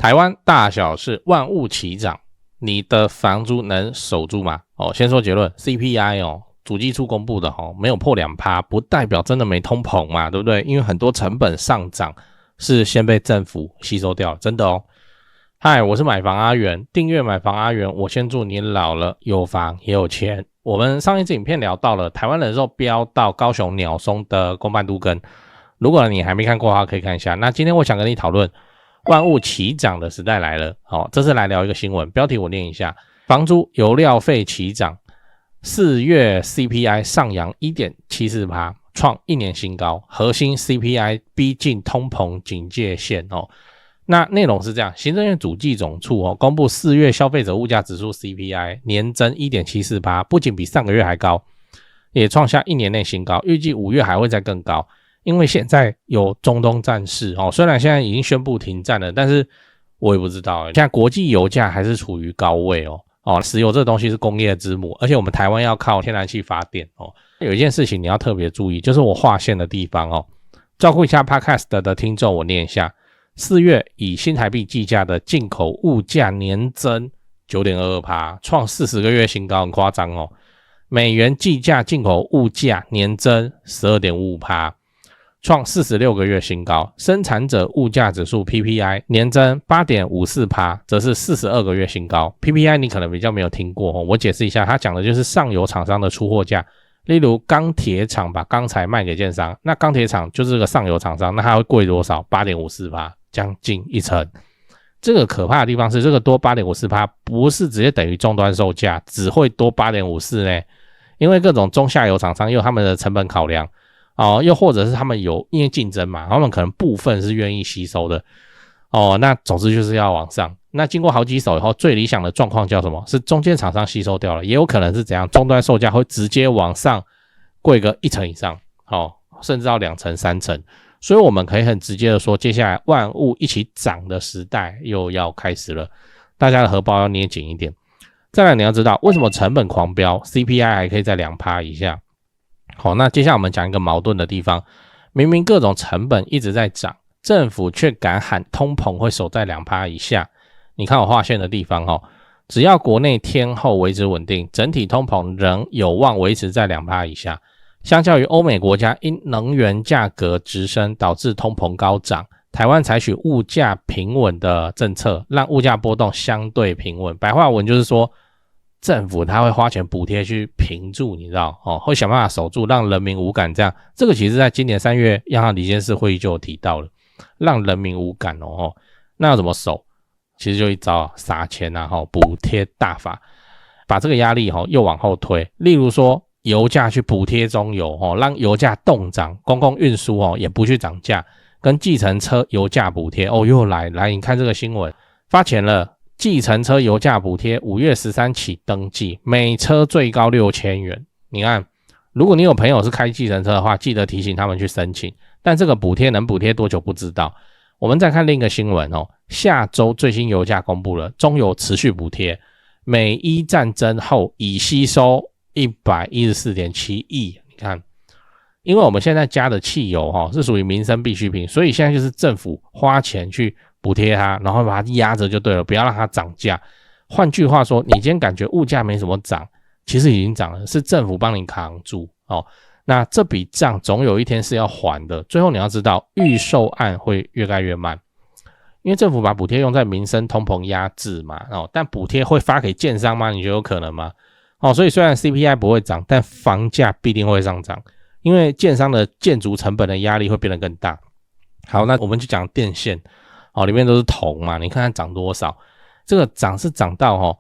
台灣大小事萬物齊漲，你的房租能守住嗎？先說結論 ，CPI 主計處公布的沒有破 2%， 不代表真的沒通膨嘛，對不對？因為很多成本上漲是先被政府吸收掉了，真的哦。嗨，我是買房阿元，訂閱買房阿元，我先祝你老了有房也有錢。我們上一支影片聊到了台灣人壽飆到高雄鳥松的公辦都更，如果你還沒看過的話，可以看一下。那今天我想跟你討論萬物齊漲的時代來了。這次來聊一個新聞，標題我念一下：房租油料費齊漲，4月 CPI 上揚 1.74%， 創1年新高，核心 CPI 逼近通膨警戒線。那內容是這樣，行政院主計總處公布4月消費者物價指數 CPI 年增 1.74%， 不僅比上個月還高，也創下1年內新高，預計5月還會再更高。因為現在有中東戰事雖然現在已經宣布停戰了，但是我也不知道，現在國際油價還是處於高位石油這個東西是工業之母，而且我們台灣要靠天然氣發電有一件事情你要特別注意，就是我劃線的地方照顧一下 Podcast 的聽眾，我念一下：4月以新台幣計價的進口物價年增 9.22%， 創40個月新高，很誇張美元計價進口物價年增 12.55%， 創46個月新高。生產者物價指數 PPI 年增 8.54%， 則是42個月新高。PPI 你可能比較沒有聽過我解釋一下，它講的就是上游廠商的出貨價。例如鋼鐵廠把鋼材賣給建商，那鋼鐵廠就是這個上游廠商，那它會貴多少？ 8.54%， 將近一成。這個可怕的地方是，這個多 8.54% 不是直接等於終端售價，只會多 8.54% 呢，因為各種中下游廠商有他們的成本考量又或者是他們有因為競爭嘛，他們可能部分是願意吸收的那總之就是要往上。那經過好幾手以後，最理想的状況叫什麼？是中间廠商吸收掉了，也有可能是怎樣？終端售價會直接往上貴個1成以上甚至到2成3成。所以我們可以很直接的說，接下來萬物一起漲的時代又要開始了，大家的荷包要捏緊一點。再來你要知道為什麼成本狂飆 CPI 還可以在 2% 以下。那接下來我們講一個矛盾的地方，明明各種成本一直在漲，政府卻敢喊通膨會守在 2% 以下。你看我劃線的地方只要國內天候維持穩定，整體通膨仍有望維持在 2% 以下。相較於歐美國家因能源價格直升導致通膨高漲，台灣採取物價平穩的政策，讓物價波動相對平穩。白話文就是說，政府他會花錢補貼去平住，你知道會想辦法守住，讓人民無感。這樣，這個其實在今年3月央行理監事會議就有提到了，讓人民無感那要怎麼守？其實就一招撒錢補貼大法，把這個壓力又往後推。例如說油價去補貼中油讓油價凍漲，公共運輸也不去漲價，跟計程車油價補貼又來你看這個新聞發錢了，計程車油價補貼5月13起登記，每車最高6000元。你看，如果你有朋友是開計程車的話，記得提醒他們去申請，但這個補貼能補貼多久不知道。我們再看另一個新聞下周最新油價公布了，中油持續補貼，美伊戰爭後已吸收 114.7 億。你看，因為我們現在加的汽油是屬於民生必需品，所以现在就是政府花錢去補貼它，然後把它壓着就對了，不要讓它漲價。換句話說，你今天感覺物價沒什麼漲，其實已經漲了，是政府幫你扛住那這筆賬總有一天是要還的。最後你要知道，預售案會越蓋越慢，因為政府把補貼用在民生通膨壓制嘛但補貼會發給建商嗎？你覺得有可能嗎？所以雖然 CPI 不會漲，但房價必定會上漲，因為建商的建築成本的壓力會變得更大。好，那我們就講電線裡面都是銅嘛，你看看漲多少？這個漲是漲到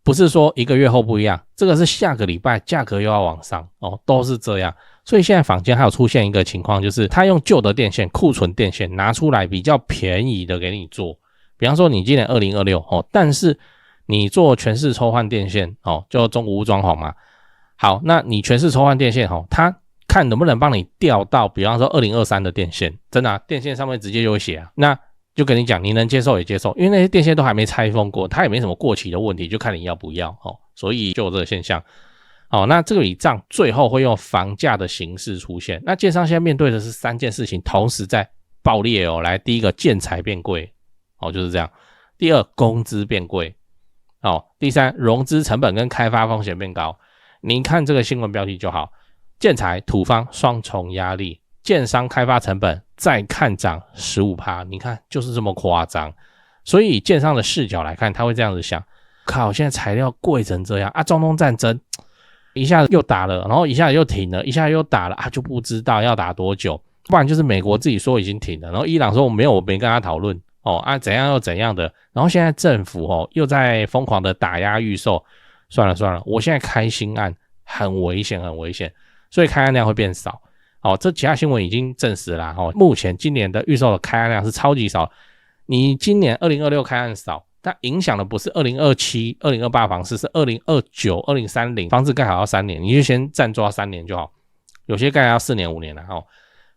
不是說1個月後不一樣，這個是下個禮拜價格又要往上都是這樣。所以現在坊間還有出現一個情況，就是他用舊的電線、庫存電線拿出來比較便宜的給你做。比方說你今年2026但是你做全室抽換電線就中古屋裝潢嘛。好，那你全室抽換電線他看能不能幫你調到比方说2023的電線，真的電線上面直接就會寫那就跟你講，你能接受也接受，因為那些電線都還沒拆封過，它也沒什麼過期的問題，就看你要不要所以就有這個現象。那這個筆賬最後會用房價的形式出現。那建商現在面對的是3件事情同時在爆裂來，第一個建材變貴就是這樣。第二，工資變貴。第三，融資成本跟開發風險變高。你看這個新聞標題就好，建材土方雙重壓力，建商開發成本再看漲 15%， 你看就是這麼誇張。所以以建商的視角來看，他会這樣子想，靠，現在材料貴成這樣啊，中東戰爭一下子又打了，然後一下子又停了，一下子又打了啊，就不知道要打多久。不然就是美國自己說已經停了，然後伊朗說我没跟他討論怎樣又怎樣的，然後現在政府又在瘋狂的打壓預售，算了，我現在開新案很危險，所以開案量會變少。這其他新聞已經證實啦，目前今年的預售的開案量是超級少。你今年2026開案少，但影響的不是2027、2028房市，是2029、2030房子蓋好要3年，你就先暫抓3年就好，有些蓋要4年5年啦。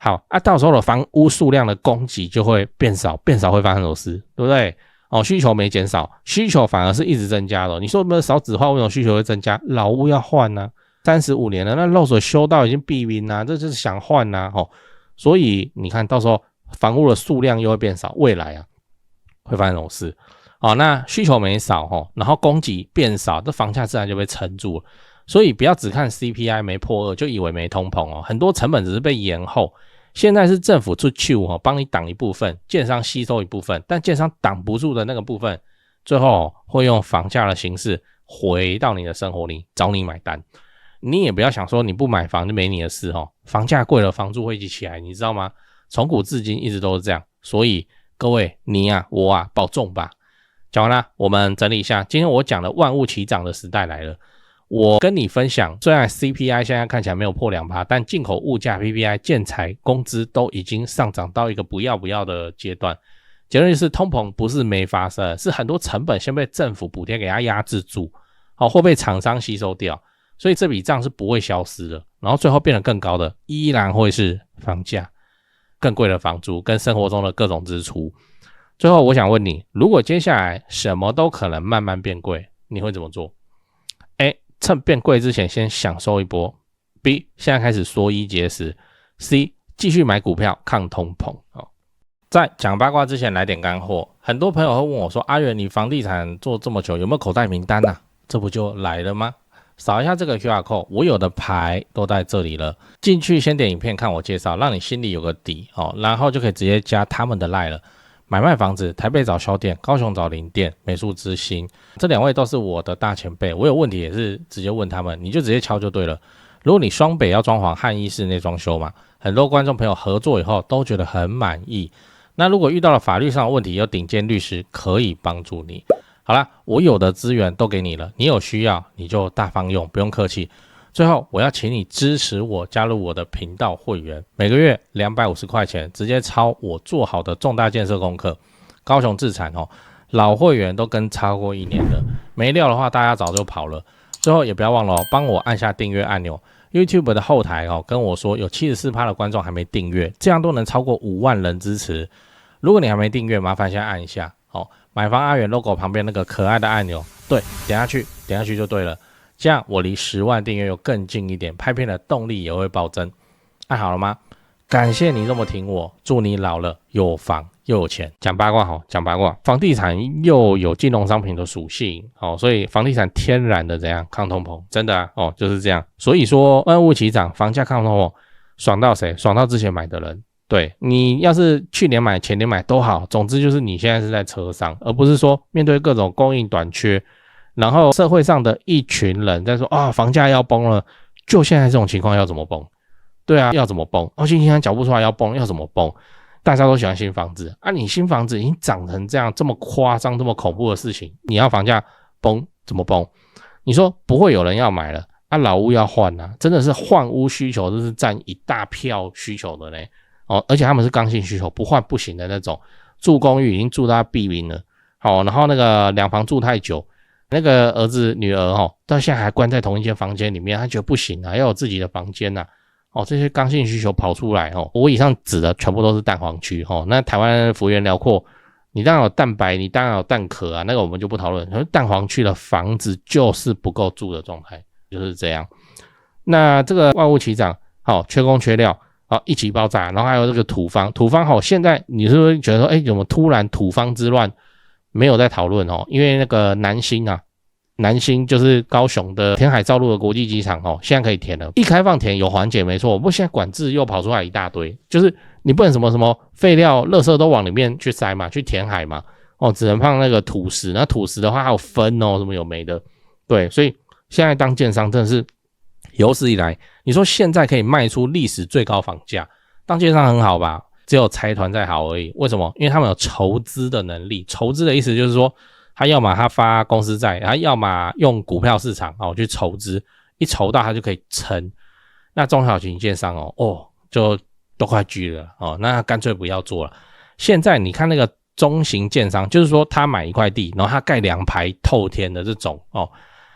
好到時候的房屋數量的供給就會变少會發生什麼事，對不對？需求沒減少，需求反而是一直增加的。你說有沒有少子化，為什麼需求會增加？老屋要換啊，35年了，那漏水修到已經閉冰啊，這就是想換啊。所以你看到時候房屋的數量又會變少，未來會發生什麼事？那需求沒少然後供給变少，這房價自然就被撐住了。所以不要只看 CPI 沒破2就以為沒通膨很多成本只是被延後。現在是政府出手幫你擋一部分，建商吸收一部分，但建商擋不住的那個部分，最後會用房價的形式回到你的生活裡找你買單。你也不要想說你不買房就沒你的事房價貴了，房租會一起起來，你知道嗎？從古至今一直都是這樣，所以各位你我保重吧。講完了，我們整理一下，今天我講的萬物齊漲的時代來了。我跟你分享，雖然 CPI 現在看起來沒有破 2%， 但進口物價 PPI 建材工資都已經上漲到一個不要的階段。結論就是通膨不是沒發生，是很多成本先被政府補貼給它壓制住，或被廠商吸收掉，所以這筆賬是不會消失的。然後最後變得更高的依然會是房價，更貴的房租跟生活中的各種支出。最後我想問你，如果接下來什麼都可能慢慢變貴，你會怎麼做？A. 趁變貴之前先享受一波。B. 現在開始縮衣節食。C. 繼續買股票抗通膨。在講八卦之前來點乾貨。很多朋友會問我說，阿元你房地產做這麼久有沒有口袋名單啊？這不就來了嗎？掃一下這個 QR code， 我有的牌都在這裡了。進去先點影片看我介紹，讓你心裡有個底然後就可以直接加他們的 LINE 了。買賣房子，台北找銷店，高雄找林店，美術之星，這兩位都是我的大前輩，我有問題也是直接問他們，你就直接敲就對了。如果你雙北要裝潢漢一室內裝修嘛，很多觀眾朋友合作以後都覺得很滿意。那如果遇到了法律上的問題，有頂尖律師可以幫助你。好啦，我有的資源都給你了，你有需要你就大方用，不用客氣。最後我要請你支持我，加入我的頻道會員，每個月250塊錢，直接抄我做好的重大建設功課。高雄自產老會員都跟超過1年了，沒料的話大家早就跑了。最後也不要忘了幫我按下訂閱按鈕。YouTube 的後台跟我說有 74% 的觀眾還沒訂閱，這樣都能超過5萬人支持。如果你還沒訂閱，麻煩先按一下買房阿元 logo 旁邊那個可愛的按鈕，對，點下去就對了。這樣我離10萬訂閱又更近一點，拍片的動力也會暴增。按好了嗎？感謝你這麼挺我，祝你老了有房又有錢。講八卦講八卦，房地產又有金融商品的屬性所以房地產天然的怎樣抗通膨，真的就是這樣。所以說萬物齊漲，房價抗通膨，爽到誰？爽到之前買的人。對，你要是去年買前年買都好，總之就是你現在是在車上，而不是說面对各種供應短缺，然後社会上的一群人在说房價要崩了，就現在這種情況要怎麼崩？對啊，要怎麼崩？新青安繳不出來要崩，要怎麼崩？大家都喜歡新房子你新房子已經漲成這樣這麼誇張這麼恐怖的事情，你要房價崩怎麼崩？你說不會有人要買了老屋要換真的是換屋需求，這是占一大票需求的呢而且他們是剛性需求，不換不行的那種。住公寓已經住到閉冰了然後那個兩房住太久，那個兒子女兒到現在還關在同一間房間裡面，他覺得不行要有自己的房間這些剛性需求跑出來我以上指的全部都是蛋黃區那台灣幅員遼闊，你當然有蛋白，你當然有蛋殼那個我們就不討論。蛋黃區的房子就是不夠住的狀態，就是這樣。那這個萬物齊漲缺工缺料一起爆炸，然後還有這個土方現在你是不是覺得說怎麼突然土方之亂？沒有在討論哦，因為那個南星就是高雄的填海造陸的國際機場哦，現在可以填了。一開放填有緩解沒錯，不過現在管制又跑出來一大堆，就是你不能什麼廢料、垃圾都往裡面去塞嘛，去填海嘛，哦，只能放那個土石，那土石的話還有分哦，什麼有沒的，對，所以現在當建商真的是有史以來，你說現在可以賣出歷史最高房價，當建商很好吧？只有財團在好而已。為什麼？因為他們有籌資的能力。籌資的意思就是說，他要麼他發公司債，他要麼用股票市場去籌資，一籌到他就可以撐。那中小型建商就都快拒了那乾脆不要做了。現在你看那個中型建商，就是說他買一塊地，然後他蓋2排透天的這種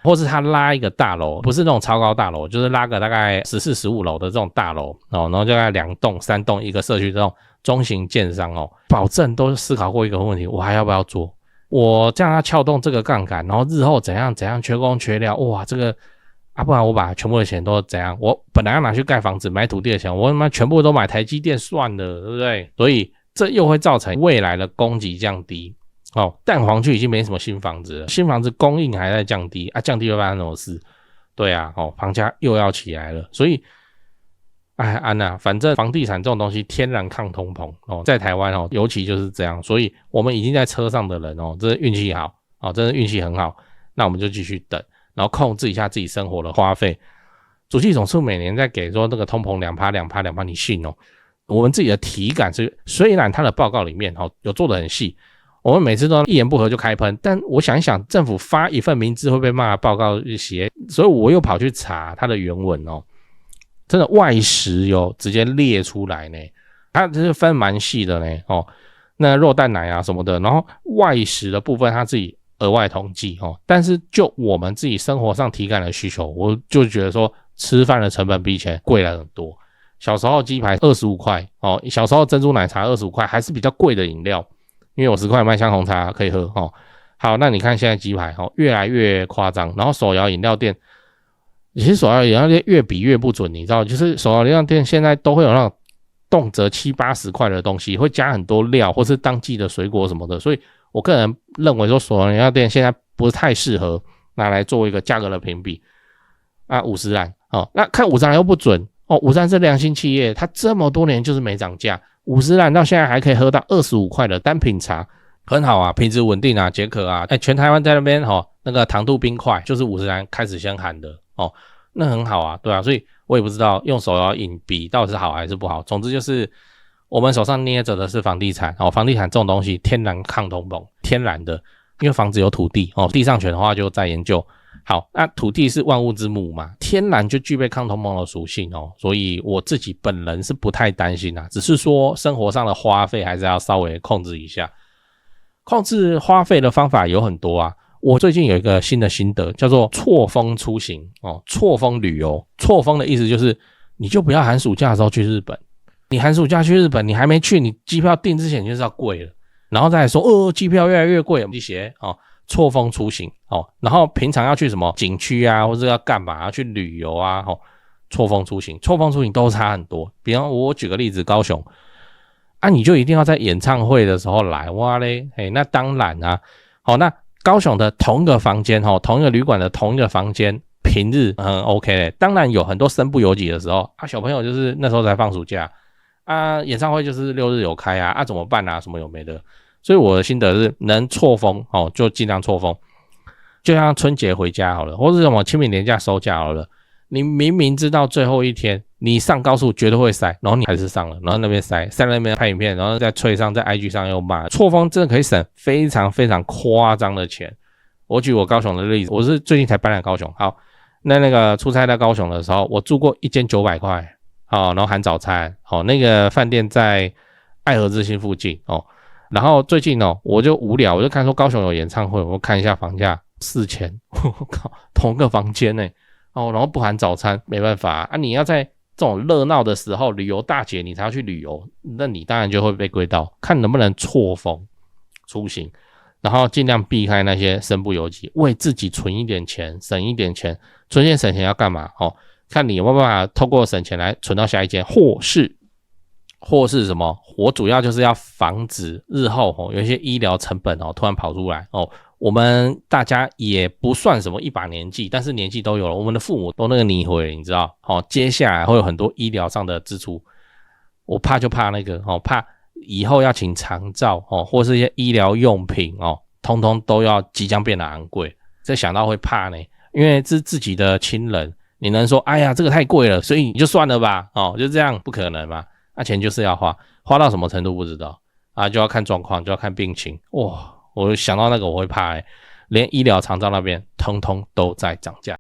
或是他拉一個大樓，不是那種超高大樓，就是拉個大概14、15樓的這種大樓然後就大概2棟、3棟一個社區這種中型建商保證都思考過一個問題，我還要不要做？我這樣他撬動這個槓桿，然後日後怎樣缺工缺料，哇，這個不然我把全部的錢都怎樣？我本來要拿去蓋房子買土地的錢，我他媽全部都買台積電算了，對不對？所以這又會造成未來的供給降低。蛋黃區已經沒什麼新房子了，新房子供應還在降低降低會發生什麼事？對啊，房價又要起來了，所以反正房地產這種東西天然抗通膨在台灣尤其就是這樣，所以我們已經在車上的人真的運氣好真的運氣很好，那我們就繼續等，然後控制一下自己生活的花費。主計總處每年在給說那個通膨 2%， 你信我們自己的體感是，雖然他的報告裡面有做得很細。我們每次都一言不合就開噴，但我想一想，政府發一份明知會被罵的報告寫，所以我又跑去查它的原文真的外食有直接列出來呢，它這是分蠻細的呢那肉蛋奶什麼的，然後外食的部分它自己額外統計但是就我們自己生活上體感的需求，我就覺得說吃飯的成本比以前貴了很多。小時候雞排25塊小時候珍珠奶茶25塊，還是比較貴的飲料。因為我10塊麥香紅茶可以喝好，那你看現在雞排越來越誇張，然後手搖飲料店，其實手搖飲料店越比越不準，你知道，就是手搖飲料店現在都會有那種動輒70、80塊的東西，會加很多料或是當季的水果什麼的，所以我個人認為說手搖飲料店現在不是太適合拿來做一個價格的評比50嵐那看50嵐又不準50嵐是良心企業，它這麼多年就是沒漲價。50嵐到現在還可以喝到25塊的單品茶，很好啊，品質穩定啊，解渴啊。全台灣在那邊那個糖度冰塊就是50嵐開始先喊的那很好啊，对啊，所以我也不知道用手搖飲比到底是好還是不好。總之就是我們手上捏着的是房地產房地產這種東西天然抗通膨，天然的，因為房子有土地地上權的話就再研究。好，那土地是萬物之母嘛，天然就具備抗通膨的屬性所以我自己本人是不太擔心只是說生活上的花費還是要稍微控制一下。控制花費的方法有很多我最近有一個新的心得，叫做錯峰出行錯峰旅遊。錯峰的意思就是你就不要寒暑假的時候去日本，你寒暑假去日本你還沒去，你機票訂之前就是要貴了，然後再來說機票越來越貴，我們就寫錯峰出行然後平常要去什麼景區或者要幹嘛要去旅遊錯峰出行都差很多。比方我舉個例子，高雄你就一定要在演唱會的時候來哇嘞，那當然那高雄的同一個房間同一個旅館的同一個房間，平日OK 嘞。当然有很多身不由己的時候小朋友就是那時候才放暑假演唱会就是6日有開怎麼辦什麼有沒的。所以我的心得是能錯峰就盡量錯峰，就像春節回家好了，或是什麼清明連假收假好了，你明明知道最後一天你上高速絕對會塞，然後你還是上了，然後那邊塞那邊拍影片，然後再吹上在 IG 上又罵，錯峰真的可以省非常非常誇張的錢。我舉我高雄的例子，我是最近才搬來高雄，好，那個出差在高雄的時候，我住過一間900塊然後含早餐那個飯店在愛河之心附近然後最近我就無聊，我就看說高雄有演唱會，我看一下房價4000，我靠，同個房間然後不含早餐，沒辦法你要在這種熱鬧的時候，旅遊大節你才要去旅遊，那你當然就會被歸到，看能不能錯峰出行，然後盡量避開那些身不由己，為自己存一點錢，省一點錢，存錢省錢要幹嘛看你有沒有辦法透過省錢來存到下一間，或是或是什麼，我主要就是要防止日後有一些醫療成本突然跑出來我們大家也不算什麼一把年紀，但是年紀都有了，我們的父母都那個泥灰，你知道接下來會有很多醫療上的支出，我怕就怕那個怕以後要請長照或是一些醫療用品通通都要即將變得昂貴，這想到會怕呢，因為是自己的親人，你能說哎呀這個太貴了，所以你就算了吧就這樣，不可能嘛，錢就是要花到什麼程度不知道就要看狀況，就要看病情。哇，我想到那個我會怕連醫療長照那邊通通都在漲價。